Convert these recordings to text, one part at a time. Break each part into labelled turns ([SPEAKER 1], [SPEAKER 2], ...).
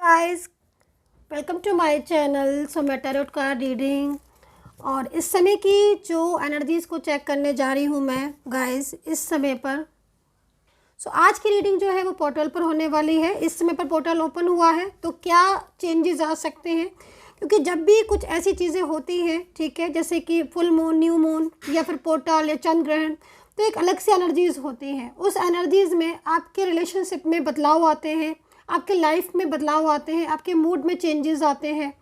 [SPEAKER 1] Guys, welcome to my channel. So मैं tarot card reading और इस समय की जो एनर्जीज़ को चेक करने जा रही हूँ मैं गाइस इस समय पर। आज की रीडिंग जो है वो पोर्टल पर होने वाली है। इस समय पर पोर्टल ओपन हुआ है तो क्या चेंजेस आ सकते हैं, क्योंकि जब भी कुछ ऐसी चीज़ें होती हैं, ठीक है, जैसे कि फुल मून, न्यू मून या फिर पोर्टल या चंद्र ग्रहण, तो एक अलग सी एनर्जीज़ होती हैं। उस एनर्जीज़ में आपके रिलेशनशिप में बदलाव आते हैं, आपके लाइफ में बदलाव आते हैं, आपके मूड में चेंजेस आते हैं,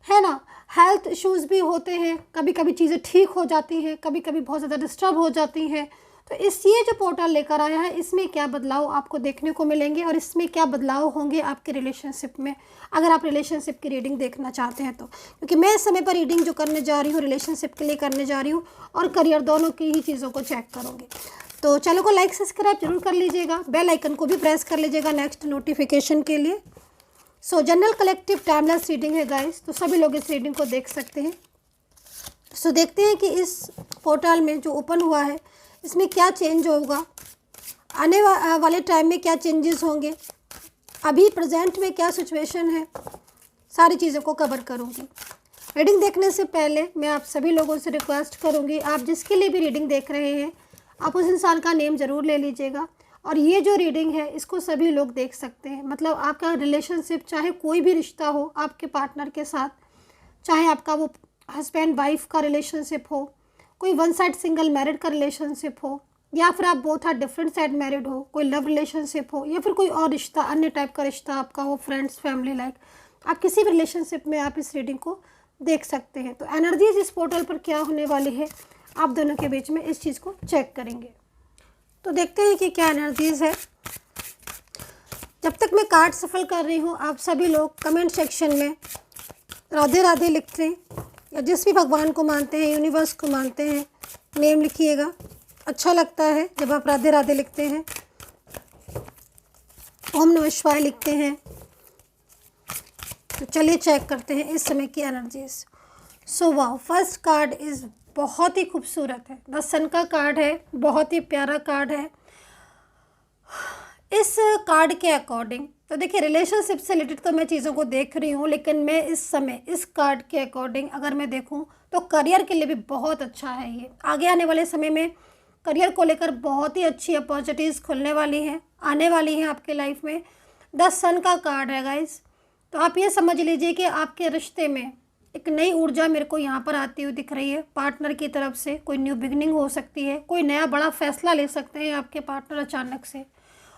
[SPEAKER 1] है ना। हेल्थ इश्यूज़ भी होते हैं, कभी कभी चीज़ें ठीक हो जाती हैं, कभी कभी बहुत ज़्यादा डिस्टर्ब हो जाती हैं। तो ये जो पोर्टल लेकर आया है, इसमें क्या बदलाव आपको देखने को मिलेंगे और इसमें क्या बदलाव होंगे आपके रिलेशनशिप में, अगर आप रिलेशनशिप की रीडिंग देखना चाहते हैं तो। क्योंकि मैं इस समय पर रीडिंग जो करने जा रही हूँ रिलेशनशिप के लिए करने जा रही हूँ और करियर, दोनों की ही चीज़ों को चेक करूँगी। तो चैनल को लाइक सब्सक्राइब जरूर कर लीजिएगा, बेल आइकन को भी प्रेस कर लीजिएगा नेक्स्ट नोटिफिकेशन के लिए। जनरल कलेक्टिव टाइमलेस रीडिंग है गाइस, तो सभी लोग इस रीडिंग को देख सकते हैं। देखते हैं कि इस पोर्टल में जो ओपन हुआ है इसमें क्या चेंज होगा, आने वाले टाइम में क्या चेंजेस होंगे, अभी प्रेजेंट में क्या सिचुएशन है, सारी चीज़ों को कवर करूँगी। रीडिंग देखने से पहले मैं आप सभी लोगों से रिक्वेस्ट करूँगी, आप जिसके लिए भी रीडिंग देख रहे हैं आप उस इंसान का नेम ज़रूर ले लीजिएगा। और ये जो रीडिंग है इसको सभी लोग देख सकते हैं, मतलब आपका रिलेशनशिप, चाहे कोई भी रिश्ता हो आपके पार्टनर के साथ, चाहे आपका वो हस्बैंड वाइफ का रिलेशनशिप हो, कोई वन साइड सिंगल मैरिड का रिलेशनशिप हो, या फिर आप both are different side married हो, कोई लव रिलेशनशिप हो, या फिर कोई और रिश्ता, अन्य टाइप का रिश्ता आपका हो, फ्रेंड्स, फैमिली, लाइक आप किसी भी रिलेशनशिप में आप इस रीडिंग को देख सकते हैं। तो एनर्जीज इस पोर्टल पर क्या होने वाली है, आप दोनों के बीच में इस चीज़ को चेक करेंगे। तो देखते हैं कि क्या एनर्जीज है। जब तक मैं कार्ड सफल कर रही हूँ, आप सभी लोग कमेंट सेक्शन में राधे राधे लिखते हैं, या जिस भी भगवान को मानते हैं, यूनिवर्स को मानते हैं, नेम लिखिएगा। अच्छा लगता है जब आप राधे राधे लिखते हैं, ओम नमः शिवाय लिखते हैं। तो चलिए चेक करते हैं इस समय की energies. Wow, first card is बहुत ही खूबसूरत है, द सन का कार्ड है, बहुत ही प्यारा कार्ड है। इस कार्ड के अकॉर्डिंग तो देखिए, रिलेशनशिप से रिलेटेड तो मैं चीज़ों को देख रही हूँ, लेकिन मैं इस समय इस कार्ड के अकॉर्डिंग अगर मैं देखूँ तो करियर के लिए भी बहुत अच्छा है। ये आगे आने वाले समय में करियर को लेकर बहुत ही अच्छी अपॉर्चुनिटीज़ खुलने वाली हैं, आने वाली हैं आपके लाइफ में। द सन का कार्ड है गाइस, तो आप ये समझ लीजिए कि आपके रिश्ते में एक नई ऊर्जा मेरे को यहाँ पर आती हुई दिख रही है। पार्टनर की तरफ से कोई न्यू बिगनिंग हो सकती है, कोई नया बड़ा फैसला ले सकते हैं आपके पार्टनर अचानक से,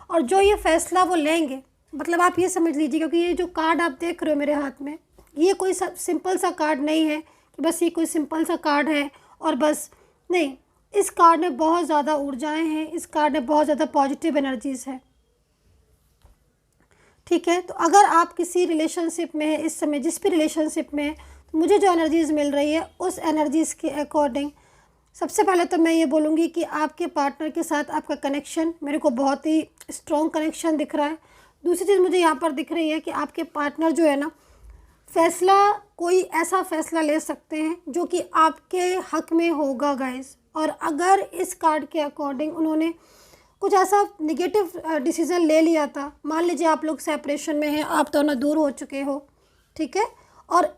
[SPEAKER 1] और जो ये फैसला वो लेंगे, मतलब आप ये समझ लीजिए, क्योंकि ये जो कार्ड आप देख रहे हो मेरे हाथ में, ये कोई सिंपल सा कार्ड नहीं है कि बस ये कोई सिंपल सा कार्ड है और बस नहीं। इस कार्ड में बहुत ज़्यादा ऊर्जाएं हैं, इस कार्ड में बहुत ज़्यादा पॉजिटिव एनर्जीज़ है, ठीक है। तो अगर आप किसी रिलेशनशिप में है इस समय, जिस भी रिलेशनशिप में है, तो मुझे जो एनर्जीज़ मिल रही है उस एनर्जीज़ के अकॉर्डिंग सबसे पहले तो मैं ये बोलूँगी कि आपके पार्टनर के साथ आपका कनेक्शन मेरे को बहुत ही स्ट्रॉन्ग कनेक्शन दिख रहा है। दूसरी चीज़ मुझे यहाँ पर दिख रही है कि आपके पार्टनर जो है ना, फैसला, कोई ऐसा फैसला ले सकते हैं जो कि आपके हक में होगा गाइस। और अगर इस कार्ड के अकॉर्डिंग उन्होंने कुछ ऐसा निगेटिव डिसीज़न ले लिया था, मान लीजिए आप लोग सेपरेशन में हैं, आप दोनों दूर हो चुके हो, ठीक है, और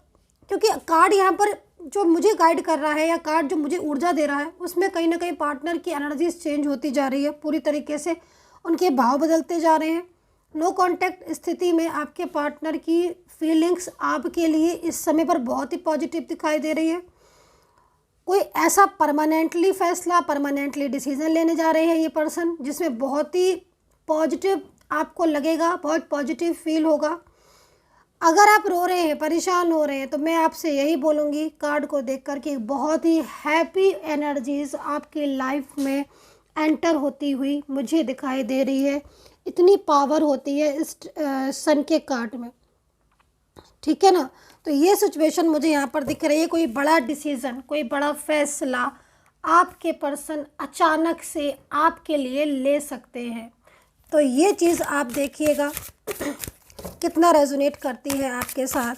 [SPEAKER 1] क्योंकि कार्ड यहाँ पर जो मुझे गाइड कर रहा है या कार्ड जो मुझे ऊर्जा दे रहा है, उसमें कहीं ना कहीं पार्टनर की एनर्जीज चेंज होती जा रही है, पूरी तरीके से उनके भाव बदलते जा रहे हैं। नो कांटेक्ट स्थिति में आपके पार्टनर की फीलिंग्स आपके लिए इस समय पर बहुत ही पॉजिटिव दिखाई दे रही है। कोई ऐसा परमानेंटली फैसला, परमानेंटली डिसीजन लेने जा रहे हैं ये पर्सन, जिसमें बहुत ही पॉजिटिव आपको लगेगा, बहुत पॉजिटिव फील होगा। अगर आप रो रहे हैं, परेशान हो रहे हैं, तो मैं आपसे यही बोलूँगी कार्ड को देखकर कि बहुत ही हैप्पी एनर्जीज़ आपकी लाइफ में एंटर होती हुई मुझे दिखाई दे रही है। इतनी पावर होती है इस सन के कार्ड में, ठीक है ना। तो ये सिचुएशन मुझे यहाँ पर दिख रही है, कोई बड़ा डिसीज़न, कोई बड़ा फैसला आपके पर्सन अचानक से आपके लिए ले सकते हैं। तो ये चीज़ आप देखिएगा कितना रेजोनेट करती है आपके साथ।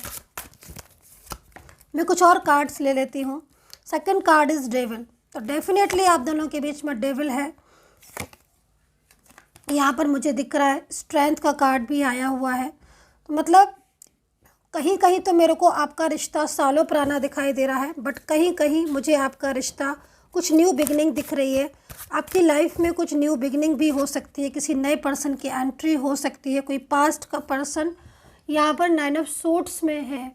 [SPEAKER 1] मैं कुछ और कार्ड्स ले लेती हूँ। सेकंड कार्ड इज़ डेविल, तो डेफिनेटली आप दोनों के बीच में डेविल है। यहाँ पर मुझे दिख रहा है स्ट्रेंथ का कार्ड भी आया हुआ है, तो मतलब कहीं कहीं तो मेरे को आपका रिश्ता सालों पुराना दिखाई दे रहा है, बट कहीं कहीं मुझे आपका रिश्ता कुछ न्यू बिगनिंग दिख रही है। आपकी लाइफ में कुछ न्यू बिगनिंग भी हो सकती है, किसी नए पर्सन की एंट्री हो सकती है। कोई पास्ट का पर्सन यहाँ पर 9 ऑफ सोर्ड्स में है,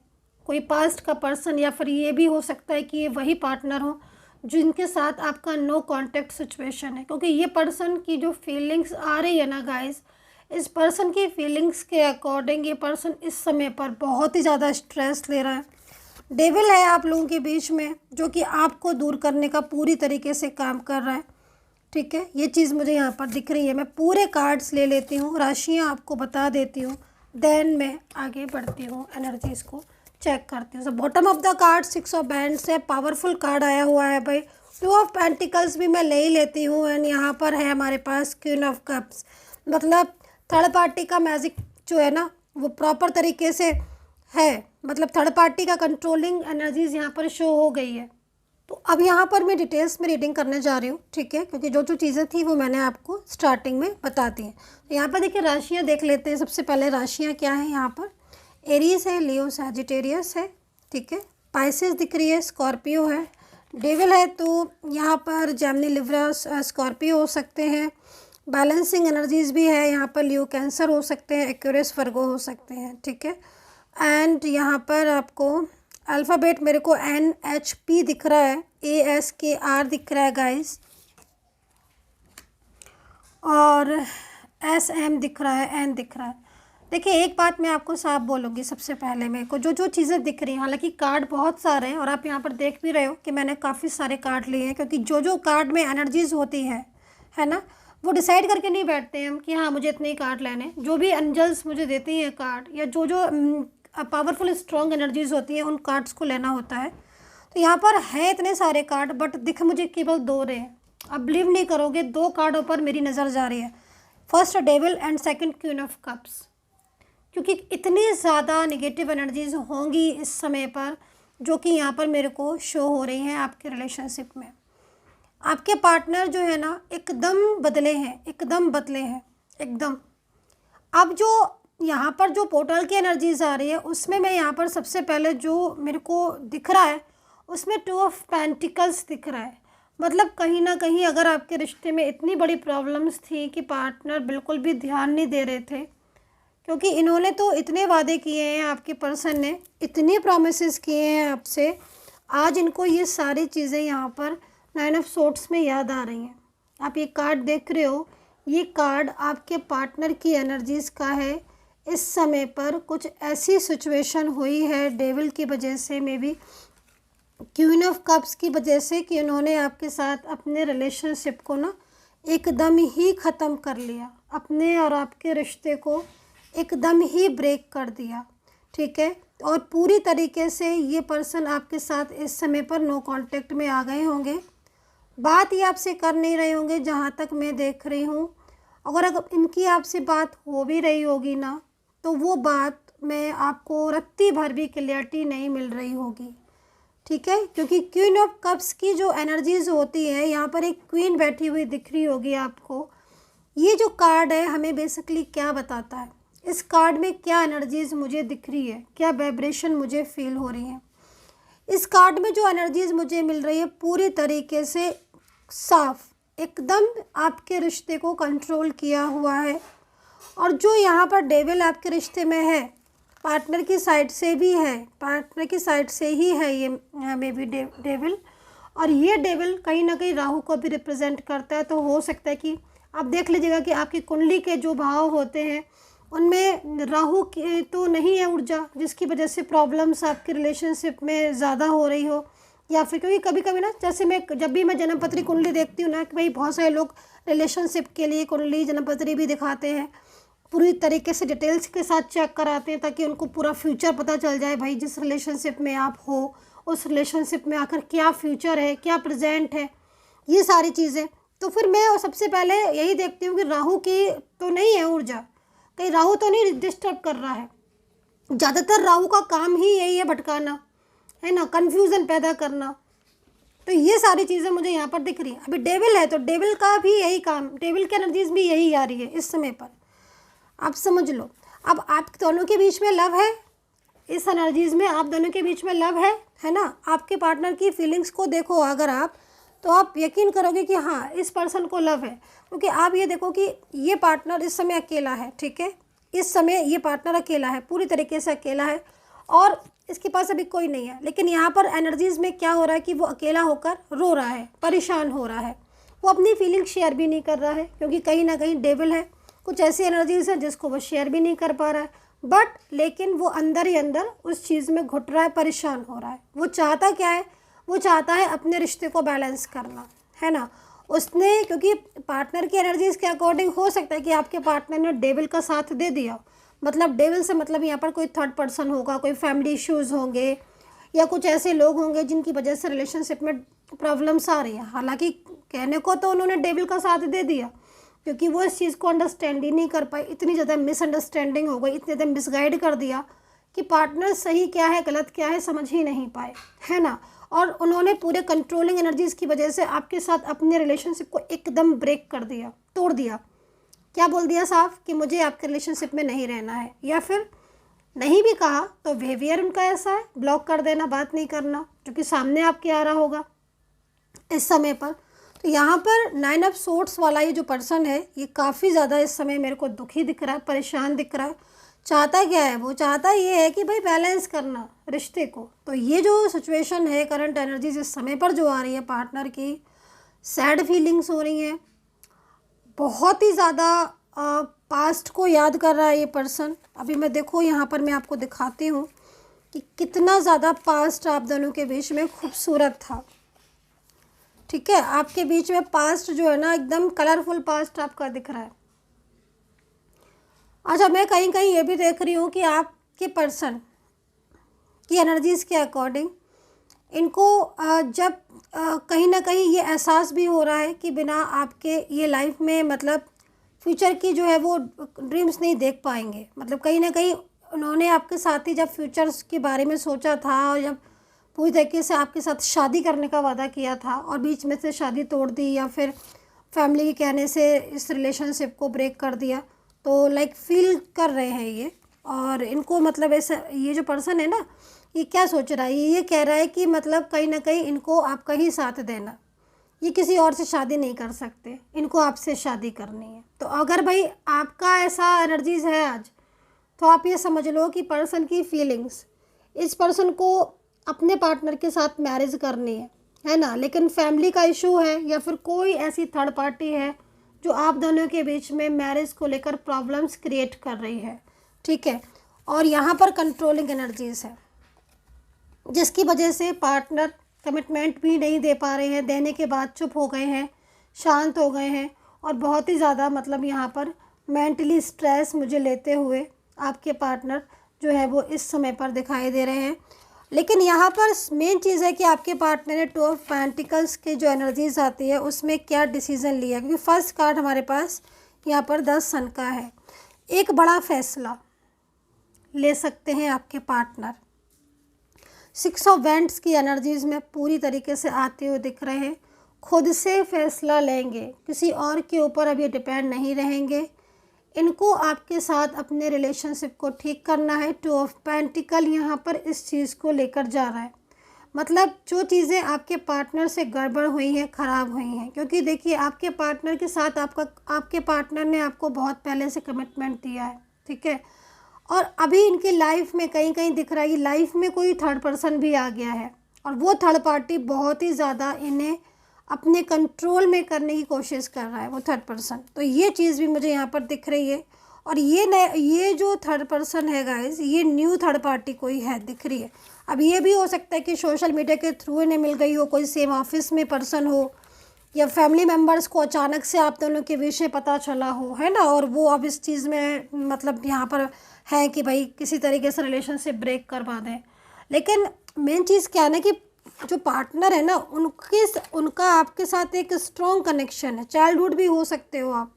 [SPEAKER 1] कोई पास्ट का पर्सन, या फिर ये भी हो सकता है कि ये वही पार्टनर हो जिनके साथ आपका नो कांटेक्ट सिचुएशन है। क्योंकि ये पर्सन की जो फीलिंग्स आ रही है ना गाइस, इस पर्सन की फीलिंग्स के अकॉर्डिंग ये पर्सन इस समय पर बहुत ही ज़्यादा स्ट्रेस ले रहा है। डेविल है आप लोगों के बीच में, जो कि आपको दूर करने का पूरी तरीके से काम कर रहा है। ठीक है, ये चीज़ मुझे यहाँ पर दिख रही है। मैं पूरे कार्ड्स ले लेती हूँ, राशियाँ आपको बता देती हूँ, देन मैं आगे बढ़ती हूँ, एनर्जीज़ को चेक करती हूँ। So bottom of the card 6 of bands है, पावरफुल कार्ड आया हुआ है भाई। 2 ऑफ पेंटिकल्स भी मैं ले ही लेती हूँ, एंड यहाँ पर है हमारे पास क्वीन ऑफ कप्स। मतलब थर्ड पार्टी का मैजिक जो है ना वो प्रॉपर तरीके से है, मतलब थर्ड पार्टी का कंट्रोलिंग एनर्जीज यहाँ पर शो हो गई है। तो अब यहाँ पर मैं डिटेल्स में रीडिंग करने जा रही हूँ, ठीक है, क्योंकि जो जो चीज़ें थी वो मैंने आपको स्टार्टिंग में बता दी हैं। तो यहाँ पर देखिए राशियाँ देख लेते हैं। सबसे पहले राशियाँ क्या है यहाँ पर, एरीज है, लियो, सैजिटेरियस है, ठीक है, पाइसेस दिख रही है, स्कॉर्पियो है, डेविल है, तो यहाँ पर जेमिनी, लिब्रा, स्कॉर्पियो हो सकते हैं। बैलेंसिंग एनर्जीज भी है यहाँ पर, लियो, कैंसर हो सकते हैं, एक्यूरियस, वर्गो हो सकते हैं, ठीक है। एंड यहाँ पर आपको अल्फ़ाबेट मेरे को NHP दिख रहा है, ASKR दिख रहा है गाइस, और SM दिख रहा है, N दिख रहा है। देखिए एक बात मैं आपको साफ बोलूँगी, सबसे पहले मेरे को जो जो चीज़ें दिख रही हैं, हालांकि कार्ड बहुत सारे हैं और आप यहाँ पर देख भी रहे हो कि मैंने काफ़ी सारे कार्ड लिए हैं, क्योंकि जो जो कार्ड में एनर्जीज होती है ना, वो डिसाइड करके नहीं बैठते हैं हम कि हाँ मुझे इतने ही कार्ड लेने। जो भी एंजल्स मुझे देती हैं कार्ड, या जो जो पावरफुल स्ट्रॉन्ग एनर्जीज होती हैं, उन कार्ड्स को लेना होता है। तो यहाँ पर है इतने सारे कार्ड, बट दिख मुझे केवल 2 रहे हैं। आप बिलीव नहीं करोगे, 2 कार्डों पर मेरी नज़र जा रही है, first devil and second queen of cups. क्योंकि इतनी ज़्यादा नेगेटिव एनर्जीज होंगी इस समय पर, जो कि यहाँ पर मेरे को शो हो रही हैं आपके रिलेशनशिप में। आपके पार्टनर जो है ना एकदम बदले हैं, एकदम बदले हैं, एकदम। अब जो यहाँ पर जो पोर्टल की एनर्जीज आ रही है, उसमें मैं यहाँ पर सबसे पहले जो मेरे को दिख रहा है, उसमें 2 ऑफ पेंटिकल्स दिख रहा है। मतलब कहीं ना कहीं अगर आपके रिश्ते में इतनी बड़ी प्रॉब्लम्स थी कि पार्टनर बिल्कुल भी ध्यान नहीं दे रहे थे, क्योंकि इन्होंने तो इतने वादे किए हैं, आपके पर्सन ने इतने प्रॉमिसेस किए हैं आपसे, आज इनको ये सारी चीज़ें यहाँ पर 9 ऑफ सोर्ड्स में याद आ रही हैं। आप ये कार्ड देख रहे हो, ये कार्ड आपके पार्टनर की एनर्जीज़ का है। इस समय पर कुछ ऐसी सिचुएशन हुई है डेविल की वजह से, may be queen of cups की वजह से, कि उन्होंने आपके साथ अपने रिलेशनशिप को ना एकदम ही ख़त्म कर लिया, अपने और आपके रिश्ते को एकदम ही ब्रेक कर दिया, ठीक है। और पूरी तरीके से ये पर्सन आपके साथ इस समय पर नो कांटेक्ट में आ गए होंगे, बात ये आपसे कर नहीं रहे होंगे जहाँ तक मैं देख रही हूँ। अगर इनकी आपसे बात हो भी रही होगी ना, तो वो बात में आपको रत्ती भर भी क्लियरिटी नहीं मिल रही होगी, ठीक है। क्योंकि क्वीन ऑफ कप्स की जो एनर्जीज होती है, यहाँ पर एक क्वीन बैठी हुई दिख रही होगी आपको। ये जो कार्ड है हमें बेसिकली क्या बताता है, इस कार्ड में क्या एनर्जीज मुझे दिख रही है, क्या वाइब्रेशन मुझे फील हो रही है। इस कार्ड में जो एनर्जीज मुझे मिल रही है पूरी तरीके से साफ, एकदम आपके रिश्ते को कंट्रोल किया हुआ है। और जो यहाँ पर डेविल आपके रिश्ते में है, पार्टनर की साइड से भी है, पार्टनर की साइड से ही है ये मे बी डेविल। और ये डेविल कहीं ना कहीं राहु को भी रिप्रेजेंट करता है। तो हो सकता है कि आप देख लीजिएगा कि आपकी कुंडली के जो भाव होते हैं उनमें राहु की तो नहीं है ऊर्जा, जिसकी वजह से प्रॉब्लम्स आपके रिलेशनशिप में ज़्यादा हो रही हो। या फिर क्योंकि कभी कभी ना, जैसे मैं जब भी मैं जन्मपत्री कुंडली देखती हूँ ना, कि भाई बहुत सारे लोग रिलेशनशिप के लिए कुंडली जन्मपत्री भी दिखाते हैं, पूरी तरीके से डिटेल्स के साथ चेक कराते हैं, ताकि उनको पूरा फ्यूचर पता चल जाए, भाई जिस रिलेशनशिप में आप हो उस रिलेशनशिप में आकर क्या फ्यूचर है, क्या प्रेजेंट है, ये सारी चीज़ें। तो फिर मैं सबसे पहले यही देखती हूँ कि राहु की तो नहीं है ऊर्जा, कहीं राहु तो नहीं डिस्टर्ब कर रहा है। ज़्यादातर राहु का काम ही यही है, भटकाना है ना, कन्फ्यूज़न पैदा करना। तो ये सारी चीज़ें मुझे यहाँ पर दिख रही हैं। अभी डेविल है तो डेविल का भी यही काम, डेविल की एनर्जीज भी यही आ रही है इस समय पर, आप समझ लो। अब आप दोनों के बीच में लव है, इस एनर्जीज़ में आप दोनों के बीच में लव है ना। आपके पार्टनर की फीलिंग्स को देखो अगर आप, तो आप यकीन करोगे कि हाँ इस पर्सन को लव है। क्योंकि आप ये देखो कि ये पार्टनर इस समय अकेला है, ठीक है, इस समय ये पार्टनर अकेला है, पूरी तरीके से अकेला है और इसके पास अभी कोई नहीं है। लेकिन यहाँ पर एनर्जीज़ में क्या हो रहा है कि वो अकेला होकर रो रहा है, परेशान हो रहा है, वो अपनी फीलिंग शेयर भी नहीं कर रहा है क्योंकि कहीं ना कहीं डेविल है, कुछ ऐसी एनर्जीज़ है जिसको वो शेयर भी नहीं कर पा रहा है। बट लेकिन वो अंदर ही अंदर उस चीज़ में घुट रहा है, परेशान हो रहा है। वो चाहता क्या है, वो चाहता है अपने रिश्ते को बैलेंस करना, है ना। उसने क्योंकि पार्टनर की एनर्जीज़ के अकॉर्डिंग हो सकता है कि आपके पार्टनर ने डेविल का साथ दे दिया। मतलब डेविल से मतलब यहाँ पर कोई थर्ड पर्सन होगा, कोई फैमिली इश्यूज़ होंगे या कुछ ऐसे लोग होंगे जिनकी वजह से रिलेशनशिप में प्रॉब्लम्स आ रही हैं। हालांकि कहने को तो उन्होंने डेविल का साथ दे दिया क्योंकि वो इस चीज़ को अंडरस्टैंड ही नहीं कर पाई, इतनी ज़्यादा मिसअंडरस्टैंडिंग हो गई, इतने ज़्यादा मिसगाइड कर दिया कि पार्टनर सही क्या है गलत क्या है समझ ही नहीं पाए, है ना। और उन्होंने पूरे कंट्रोलिंग एनर्जीज़ की वजह से आपके साथ अपने रिलेशनशिप को एकदम ब्रेक कर दिया, तोड़ दिया। क्या बोल दिया साफ कि मुझे आपके रिलेशनशिप में नहीं रहना है, या फिर नहीं भी कहा तो बिहेवियर उनका ऐसा है, ब्लॉक कर देना, बात नहीं करना, क्योंकि सामने आपके आ रहा होगा इस समय पर। तो यहाँ पर 9 ऑफ सोर्ड्स वाला ये जो पर्सन है ये काफ़ी ज़्यादा इस समय मेरे को दुखी दिख रहा है, परेशान दिख रहा है। चाहता क्या है, वो चाहता ये है कि भाई बैलेंस करना रिश्ते को। तो ये जो सिचुएशन है करंट एनर्जीज इस समय पर जो आ रही है पार्टनर की, सैड फीलिंग्स हो रही हैं, बहुत ही ज़्यादा पास्ट को याद कर रहा है ये पर्सन। अभी मैं देखो यहाँ पर मैं आपको दिखाती हूँ कि कितना ज़्यादा पास्ट आप दोनों के बीच में खूबसूरत था, ठीक है। आपके बीच में पास्ट जो है ना एकदम कलरफुल पास्ट आपका दिख रहा है। अच्छा, मैं कहीं कहीं ये भी देख रही हूँ कि आपके पर्सन की एनर्जीज़ के अकॉर्डिंग इनको जब कहीं ना कहीं ये एहसास भी हो रहा है कि बिना आपके ये लाइफ में मतलब फ्यूचर की जो है वो ड्रीम्स नहीं देख पाएंगे। मतलब कहीं ना कहीं उन्होंने आपके साथ ही जब फ्यूचर्स के बारे में सोचा था और जब पूरी तरीके से आपके साथ शादी करने का वादा किया था और बीच में से शादी तोड़ दी या फिर फैमिली के कहने से इस रिलेशनशिप को ब्रेक कर दिया, तो लाइक फील कर रहे हैं ये। और इनको मतलब ऐसा ये जो पर्सन है ना ये क्या सोच रहा है, ये कह रहा है कि मतलब कहीं ना कहीं इनको आपका ही साथ देना, ये किसी और से शादी नहीं कर सकते, इनको आपसे शादी करनी है। तो अगर भाई आपका ऐसा एनर्जीज है आज, तो आप ये समझ लो कि पर्सन की फीलिंग्स, इस पर्सन को अपने पार्टनर के साथ मैरिज करनी है ना। लेकिन फैमिली का इशू है या फिर कोई ऐसी थर्ड पार्टी है जो आप दोनों के बीच में मैरिज को लेकर प्रॉब्लम्स क्रिएट कर रही है, ठीक है। और यहाँ पर कंट्रोलिंग एनर्जीज है जिसकी वजह से पार्टनर कमिटमेंट भी नहीं दे पा रहे हैं, देने के बाद चुप हो गए हैं, शांत हो गए हैं और बहुत ही ज़्यादा मतलब यहाँ पर मेंटली स्ट्रेस मुझे लेते हुए आपके पार्टनर जो है वो इस समय पर दिखाई दे रहे हैं। लेकिन यहाँ पर मेन चीज़ है कि आपके पार्टनर ने 2 ऑफ पेंटिकल्स की जो एनर्जीज आती है उसमें क्या डिसीज़न लिया, क्योंकि फर्स्ट कार्ड हमारे पास यहाँ पर 10 सन का है। एक बड़ा फैसला ले सकते हैं आपके पार्टनर। 6 ऑफ वेंट्स की एनर्जीज़ में पूरी तरीके से आते हुए दिख रहे हैं, खुद से फैसला लेंगे, किसी और के ऊपर अब ये डिपेंड नहीं रहेंगे। इनको आपके साथ अपने रिलेशनशिप को ठीक करना है। 2 ऑफ पेंटिकल यहाँ पर इस चीज़ को लेकर जा रहा है, मतलब जो चीज़ें आपके पार्टनर से गड़बड़ हुई हैं, ख़राब हुई हैं। क्योंकि देखिए आपके पार्टनर के साथ आपके पार्टनर ने आपको बहुत पहले से कमिटमेंट दिया है, ठीक है। और अभी इनकी लाइफ में कहीं कहीं दिख रहा है कि लाइफ में कोई थर्ड पर्सन भी आ गया है और वो थर्ड पार्टी बहुत ही ज़्यादा इन्हें अपने कंट्रोल में करने की कोशिश कर रहा है, वो थर्ड पर्सन। तो ये चीज़ भी मुझे यहाँ पर दिख रही है। और ये जो थर्ड पर्सन है गाइस, ये न्यू थर्ड पार्टी कोई है दिख रही है। अब ये भी हो सकता है कि सोशल मीडिया के थ्रू इन्हें मिल गई हो, कोई सेम ऑफिस में पर्सन हो या फैमिली मेम्बर्स को अचानक से आप दोनों के विषय पता चला हो, है ना। और वो अब इस चीज़ में मतलब यहाँ पर है कि भाई किसी तरीके से रिलेशनशिप ब्रेक करवा दें। लेकिन मेन चीज़ क्या है ना कि जो पार्टनर है ना उनका आपके साथ एक स्ट्रॉन्ग कनेक्शन है, चाइल्डहुड भी हो सकते हो आप,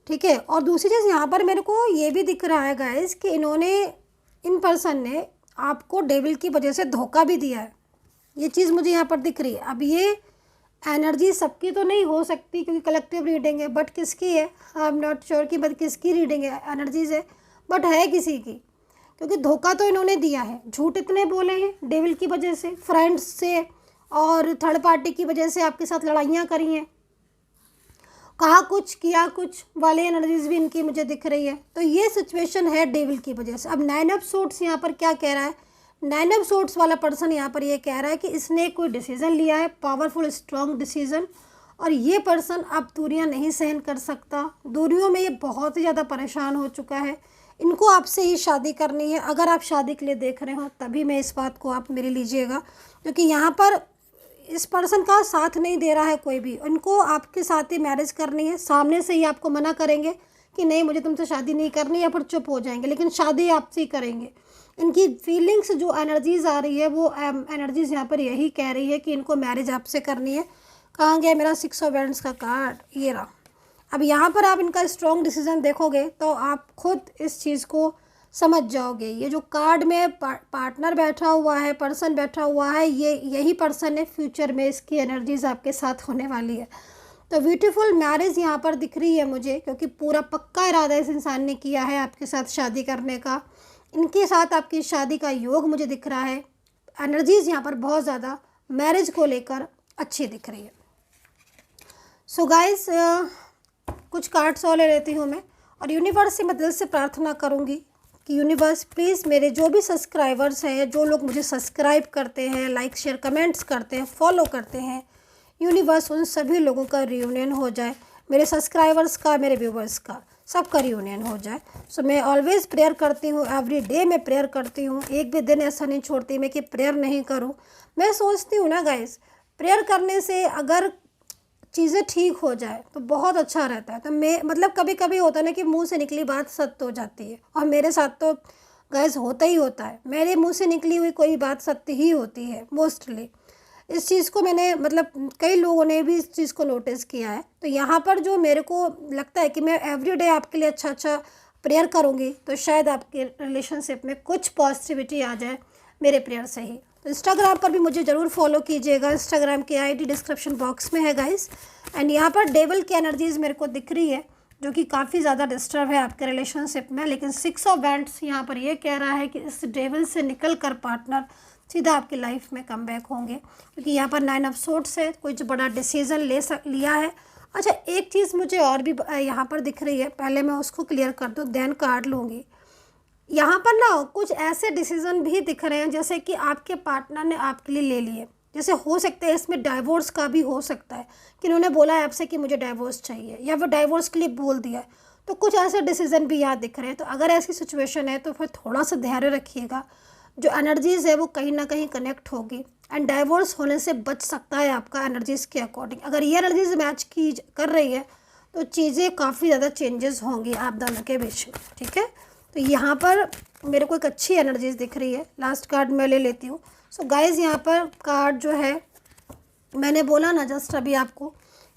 [SPEAKER 1] ठीक है। और दूसरी चीज़ यहाँ पर मेरे को ये भी दिख रहा है गाइस कि इन पर्सन ने आपको डेविल की वजह से धोखा भी दिया है, ये चीज़ मुझे यहाँ पर दिख रही है। अब ये एनर्जी सबकी तो नहीं हो सकती क्योंकि कलेक्टिव रीडिंग है, बट किसकी है आई एम नॉट श्योर कि बट किसकी रीडिंग है, एनर्जीज है, बट है किसी की। क्योंकि धोखा तो इन्होंने दिया है, झूठ इतने बोले हैं डेविल की वजह से, फ्रेंड्स से और थर्ड पार्टी की वजह से आपके साथ लड़ाइयाँ करी हैं, कहा कुछ किया कुछ वाले एनर्जीज भी इनकी मुझे दिख रही है। तो ये सिचुएशन है डेविल की वजह से। अब 9 ऑफ सोर्ड्स यहाँ पर क्या कह रहा है, 9 ऑफ सोर्ड्स वाला पर्सन यहाँ पर ये कह रहा है कि इसने कोई डिसीज़न लिया है, पावरफुल स्ट्रॉन्ग डिसीज़न, और ये पर्सन अब दूरियाँ नहीं सहन कर सकता, दूरियों में ये बहुत ही ज़्यादा परेशान हो चुका है, इनको आपसे ही शादी करनी है। अगर आप शादी के लिए देख रहे हो तभी मैं इस बात को आप मेरे लीजिएगा, क्योंकि यहाँ पर इस पर्सन का साथ नहीं दे रहा है कोई भी, इनको आपके साथ ही मैरिज करनी है। सामने से ही आपको मना करेंगे कि नहीं मुझे तुमसे शादी नहीं करनी, या फिर चुप हो जाएंगे, लेकिन शादी आपसे ही करेंगे। इनकी फीलिंग्स जो एनर्जीज आ रही है वो एनर्जीज यहाँ पर यही कह रही है कि इनको मैरिज आपसे करनी है। कहाँ गया मेरा 6 ऑफ वैंड्स का कार्ड, ये रहा। अब यहाँ पर आप इनका स्ट्रॉन्ग डिसीजन देखोगे तो आप खुद इस चीज़ को समझ जाओगे। ये जो कार्ड में पार्टनर बैठा हुआ है, पर्सन बैठा हुआ है, ये यही पर्सन है, फ्यूचर में इसकी एनर्जीज आपके साथ होने वाली है। तो ब्यूटीफुल मैरिज यहाँ पर दिख रही है मुझे, क्योंकि पूरा पक्का इरादा इस इंसान ने किया है आपके साथ शादी करने का। इनके साथ आपकी शादी का योग मुझे दिख रहा है। एनर्जीज यहाँ पर बहुत ज़्यादा मैरिज को लेकर अच्छी दिख रही है। सो गाइस कुछ कार्ड्स और ले लेती हूँ मैं, और यूनिवर्स से मैं दिल से प्रार्थना करूँगी कि यूनिवर्स प्लीज़ मेरे जो भी सब्सक्राइबर्स हैं, जो लोग मुझे सब्सक्राइब करते हैं, लाइक शेयर कमेंट्स करते हैं, फॉलो करते हैं, यूनिवर्स उन सभी लोगों का रियूनियन हो जाए, मेरे सब्सक्राइबर्स का, मेरे व्यूवर्स का, सबका रियूनियन हो जाए। सो मैं ऑलवेज़ प्रेयर करती हूँ, एवरी डे मैं प्रेयर करती हूँ, एक भी दिन ऐसा नहीं छोड़ती मैं कि प्रेयर नहीं करूँ। मैं सोचती हूँ ना गाइस, प्रेयर करने से अगर चीज़ें ठीक हो जाए तो बहुत अच्छा रहता है। तो मैं मतलब कभी कभी होता है ना कि मुंह से निकली बात सत्य हो जाती है, और मेरे साथ तो गाइस होता ही होता है, मेरे मुंह से निकली हुई कोई बात सत्य ही होती है मोस्टली। इस चीज़ को मैंने मतलब कई लोगों ने भी इस चीज़ को नोटिस किया है। तो यहाँ पर जो मेरे को लगता है कि मैं एवरीडे आपके लिए अच्छा अच्छा प्रेयर करूँगी तो शायद आपके रिलेशनशिप में कुछ पॉजिटिविटी आ जाए मेरे प्रेयर से ही। तो इंस्टाग्राम पर भी मुझे ज़रूर फॉलो कीजिएगा, इंस्टाग्राम की आईडी डिस्क्रिप्शन बॉक्स में है गाइस। एंड यहाँ पर डेविल की एनर्जीज़ मेरे को दिख रही है जो कि काफ़ी ज़्यादा डिस्टर्ब है आपके रिलेशनशिप में, लेकिन 6 ऑफ वैंड्स यहाँ पर ये कह रहा है कि इस डेविल से निकल कर पार्टनर सीधा आपकी लाइफ में कम बैक होंगे, क्योंकि यहाँ पर 9 ऑफ सोर्ड्स है, कोई जो बड़ा डिसीज़न लिया है। अच्छा एक चीज़ मुझे और भी यहाँ पर दिख रही है, पहले मैं उसको क्लियर कर दूँ देन कार्ड लूँगी। यहाँ पर ना कुछ ऐसे डिसीज़न भी दिख रहे हैं जैसे कि आपके पार्टनर ने आपके लिए ले लिए, जैसे हो सकता है इसमें डाइवोर्स का भी हो सकता है कि उन्होंने बोला है आपसे कि मुझे डाइवोर्स चाहिए, या फिर डाइवोर्स के लिए बोल दिया है। तो कुछ ऐसे डिसीज़न भी यहाँ दिख रहे हैं। तो अगर ऐसी सिचुएशन है तो फिर थोड़ा सा धैर्य रखिएगा, जो एनर्जीज़ है वो कहीं ना कहीं कनेक्ट होगी, एंड डाइवोर्स होने से बच सकता है आपका एनर्जीज़ के अकॉर्डिंग। अगर ये एनर्जीज मैच की कर रही है तो चीज़ें काफ़ी ज़्यादा चेंजेस होंगी आप दोनों के बीच में, ठीक है। तो यहाँ पर मेरे को एक अच्छी एनर्जीज दिख रही है। लास्ट कार्ड मैं ले लेती हूँ। सो गाइज़ यहाँ पर कार्ड जो है मैंने बोला ना जस्ट अभी आपको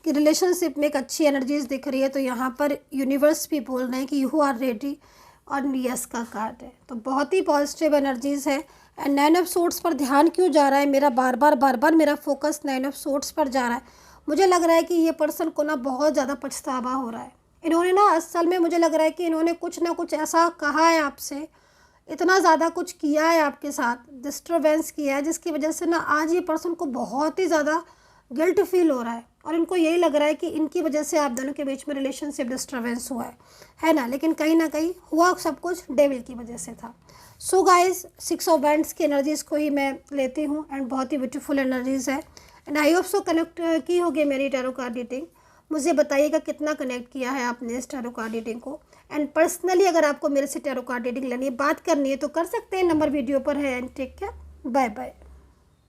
[SPEAKER 1] कि रिलेशनशिप में एक अच्छी एनर्जीज दिख रही है, तो यहाँ पर यूनिवर्स भी बोल रहे हैं कि यू आर रेडी, और यस का कार्ड है, तो बहुत ही पॉजिटिव एनर्जीज़ है। एंड 9 ऑफ सोर्ड्स पर ध्यान क्यों जा रहा है मेरा, बार बार मेरा फोकस 9 ऑफ सोर्ड्स पर जा रहा है। मुझे लग रहा है कि ये पर्सन को ना बहुत ज़्यादा पछतावा हो रहा है। इन्होंने ना असल में मुझे लग रहा है कि इन्होंने कुछ ना कुछ ऐसा कहा है आपसे, इतना ज़्यादा कुछ किया है आपके साथ, डिस्टर्बेंस किया है, जिसकी वजह से ना आज ये पर्सन को बहुत ही ज़्यादा गिल्ट फील हो रहा है, और इनको यही लग रहा है कि इनकी वजह से आप दोनों के बीच में रिलेशनशिप डिस्टर्बेंस हुआ है ना। लेकिन कहीं ना कहीं हुआ सब कुछ डेविल की वजह से था। सो गाइस 6 ऑफ वैंड्स की एनर्जीज़ को ही मैं लेती हूँ, एंड बहुत ही ब्यूटीफुल एनर्जीज़ है। And I hope so connect की होगी मेरी टैरो कार्ड रीडिंग। मुझे बताइएगा कितना कनेक्ट किया है आपने इस टैरो कार्ड रीडिंग को। एंड पर्सनली अगर आपको मेरे से टैरो कार्ड रीडिंग लेनी है, बात करनी है, तो कर सकते हैं, नंबर वीडियो पर है। And take care, bye bye.